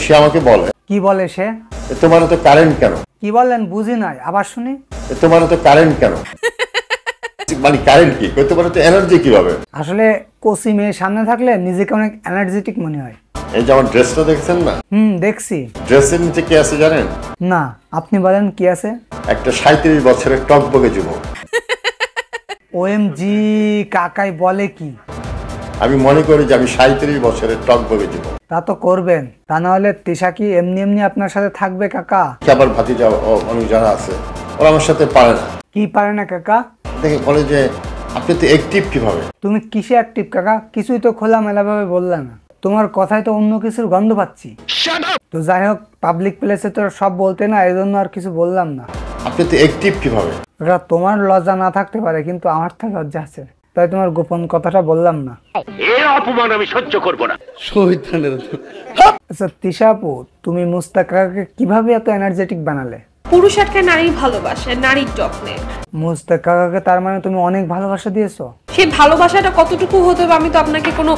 সে আমাকে বলে। কি বলে সে? তোমার তো কারেন্ট কেন? কি বললেন বুঝি নাই, আবার শুনি। তোমার তো কারেন্ট কেন? মানে কারেন্ট কি? তোমার তো এনার্জি কিভাবে? আসলে কোসি মেয়ে সামনে থাকলে নিজেকে অনেক এনার্জেটিক মনে হয়। এই যে আমার ড্রেসটা দেখছেন না? দেখছি। ড্রেসের নিচে কি আছে জানেন? না, আপনি বলেন কি আছে। একটা 37 বছরের টকবগে যুবক। ওএমজি, কাকাই বলে কি? আমি মনে করি যে আমি 37 বছরের টকবগে যুবক। তা তো করবেন, তা না হলে তিশা কি এমনি এমনি আপনার সাথে থাকবে কাকা? আবার ভাতিজা অনেক যারা আছে ওরা আমার সাথে পারে না। কি পারে না কাকা? দেখে বলে যে আপনি তো অ্যাক্টিভ কিভাবে? তুমি কিসে অ্যাক্টিভ কাকা? কিছুই তো খোলামেলা ভাবে বললে না। তোমার কথায় তো অন্য কিছুর গন্ধ পাচ্ছি। তো যাই হোক, পাবলিক প্লেসে তো সব বলতে না, এই জন্য আর কিছু বললাম না। আপনি তো অ্যাক্টিভ কিভাবে? তোমার লজ্জা না থাকতে পারে, কিন্তু আমার তো লজ্জা আছে, তাই তোমার গোপন কথাটা বললাম না। এই অপমান আমি সহ্য করব না। আচ্ছা তিশা আপু, তুমি মুস্তাক কাকাকে কিভাবে এত এনার্জেটিক বানালে? পুরুষ একটা নারী ভালোবাসে, নারীর যত্নে। মুস্তাক কাকাকে তার মানে তুমি অনেক ভালোবাসা দিয়েছো? সেই ভালোবাসাটা কতটুকু হতে হবে আমি তো আপনাকে কোনো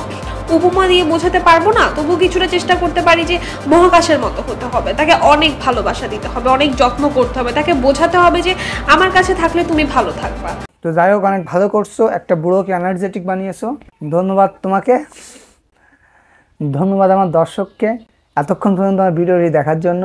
উপমা দিয়ে বোঝাতে পারবো না, তবু কিছুটা চেষ্টা করতে পারি যে মহাকাশের মতো হতে হবে, তাকে অনেক ভালোবাসা দিতে হবে, অনেক যত্ন করতে হবে, তাকে বোঝাতে হবে যে আমার কাছে থাকলে তুমি ভালো থাকবা। তো যাই হোক, অনেক ভালো করছো, একটা বুড়োকে এনার্জেটিক বানিয়েছো। ধন্যবাদ তোমাকে, ধন্যবাদ আমার দর্শককে এতক্ষণ পর্যন্ত আমার ভিডিওটি দেখার জন্য।